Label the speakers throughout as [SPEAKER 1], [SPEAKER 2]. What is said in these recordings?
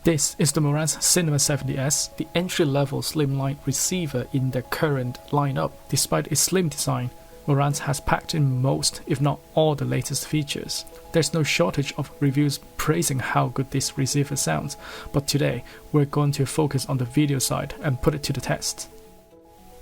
[SPEAKER 1] This is the Marantz Cinema 70S, the entry-level slimline receiver in the current lineup. Despite its slim design, Marantz has packed in most, if not all, the latest features. There's no shortage of reviews praising how good this receiver sounds, but today we're going to focus on the video side and put it to the test.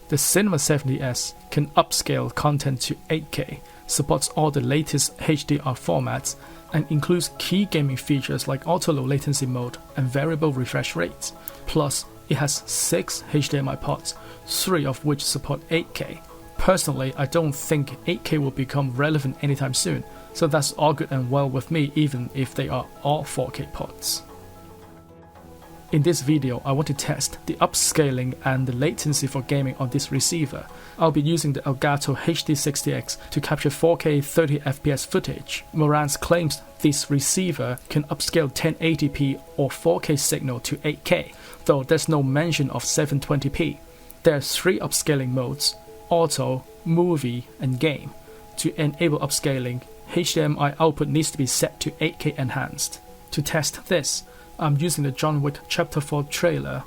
[SPEAKER 1] The Cinema 70S can upscale content to 8K, supports all the latest HDR formats, and includes key gaming features like auto-low latency mode and variable refresh rates. Plus, it has 6 HDMI ports, 3 of which support 8K. Personally, I don't think 8K will become relevant anytime soon, so that's all good and well with me even if they are all 4K ports. In this video, I want to test the upscaling and the latency for gaming on this receiver. I'll be using the Elgato HD60X to capture 4K 30fps footage. Marantz claims this receiver can upscale 1080p or 4K signal to 8K, though there's no mention of 720p. There are 3 upscaling modes: auto, movie, and game. To enable upscaling, HDMI output needs to be set to 8K enhanced. To test this, I'm using the John Wick Chapter 4 trailer,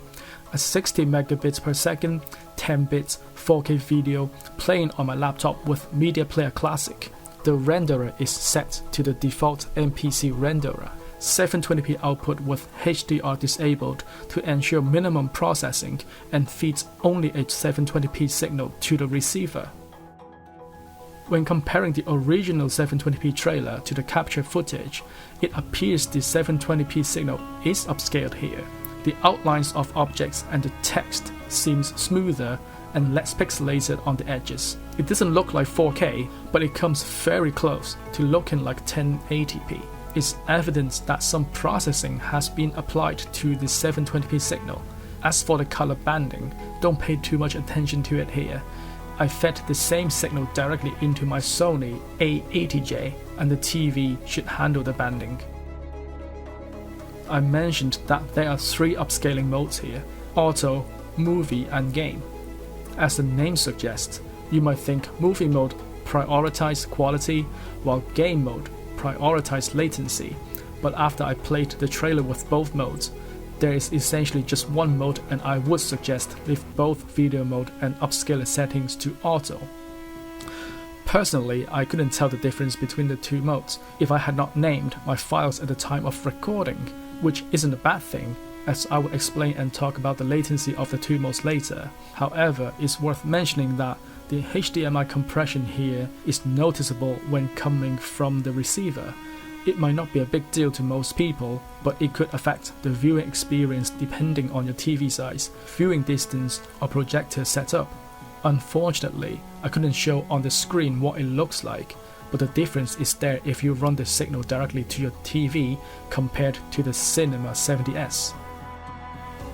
[SPEAKER 1] a 60 megabits per second, 10 bits 4K video playing on my laptop with Media Player Classic. The renderer is set to the default MPC renderer, 720p output with HDR disabled to ensure minimum processing, and feeds only a 720p signal to the receiver. When comparing the original 720p trailer to the captured footage, it appears the 720p signal is upscaled here. The outlines of objects and the text seems smoother and less pixelated on the edges. It doesn't look like 4K, but it comes very close to looking like 1080p. It's evidence that some processing has been applied to the 720p signal. As for the color banding, don't pay too much attention to it here. I fed the same signal directly into my Sony A80J, and the TV should handle the banding. I mentioned that there are 3 upscaling modes here: auto, movie, and game. As the name suggests, you might think movie mode prioritizes quality, while game mode prioritizes latency, but after I played the trailer with both modes, there is essentially just one mode, and I would suggest leave both video mode and upscaler settings to auto. Personally, I couldn't tell the difference between the 2 modes if I had not named my files at the time of recording, which isn't a bad thing, as I will explain and talk about the latency of the 2 modes later. However, it's worth mentioning that the HDMI compression here is noticeable when coming from the receiver. It might not be a big deal to most people, but it could affect the viewing experience depending on your TV size, viewing distance, or projector setup. Unfortunately, I couldn't show on the screen what it looks like, but the difference is there if you run the signal directly to your TV compared to the Cinema 70S.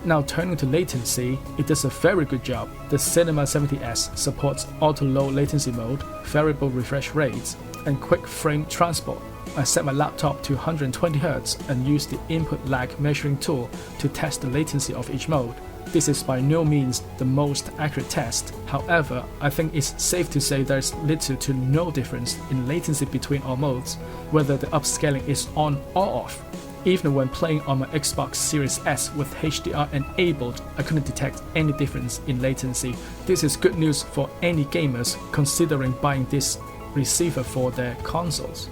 [SPEAKER 1] Now turning to latency, it does a very good job. The Cinema 70S supports auto-low latency mode, variable refresh rates, and quick frame transport. I set my laptop to 120Hz and used the input lag measuring tool to test the latency of each mode. This is by no means the most accurate test. However, I think it's safe to say there's little to no difference in latency between all modes, whether the upscaling is on or off. Even when playing on my Xbox Series S with HDR enabled, I couldn't detect any difference in latency. This is good news for any gamers considering buying this receiver for their consoles.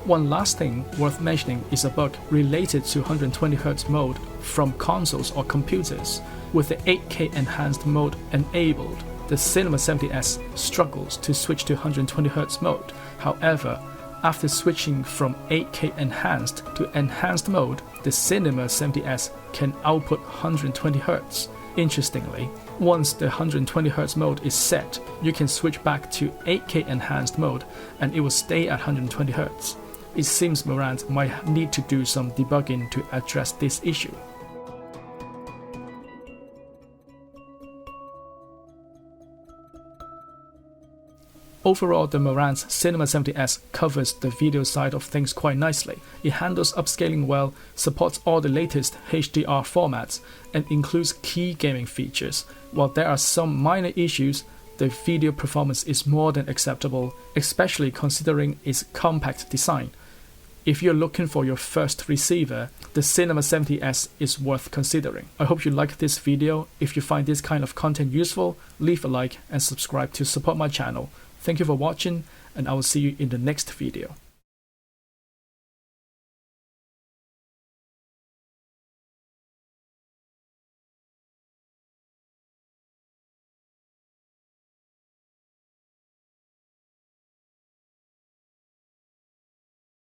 [SPEAKER 1] One last thing worth mentioning is a bug related to 120Hz mode from consoles or computers. With the 8K enhanced mode enabled, the Cinema 70S struggles to switch to 120Hz mode. However, after switching from 8K enhanced to enhanced mode, the Cinema 70S can output 120Hz. Interestingly, once the 120Hz mode is set, you can switch back to 8K enhanced mode and it will stay at 120Hz. It seems Marantz might need to do some debugging to address this issue. Overall, the Marantz Cinema 70S covers the video side of things quite nicely. It handles upscaling well, supports all the latest HDR formats, and includes key gaming features. While there are some minor issues, the video performance is more than acceptable, especially considering its compact design. If you're looking for your first receiver, the Cinema 70S is worth considering. I hope you liked this video. If you find this kind of content useful, leave a like and subscribe to support my channel. Thank you for watching, and I will see you in the next video.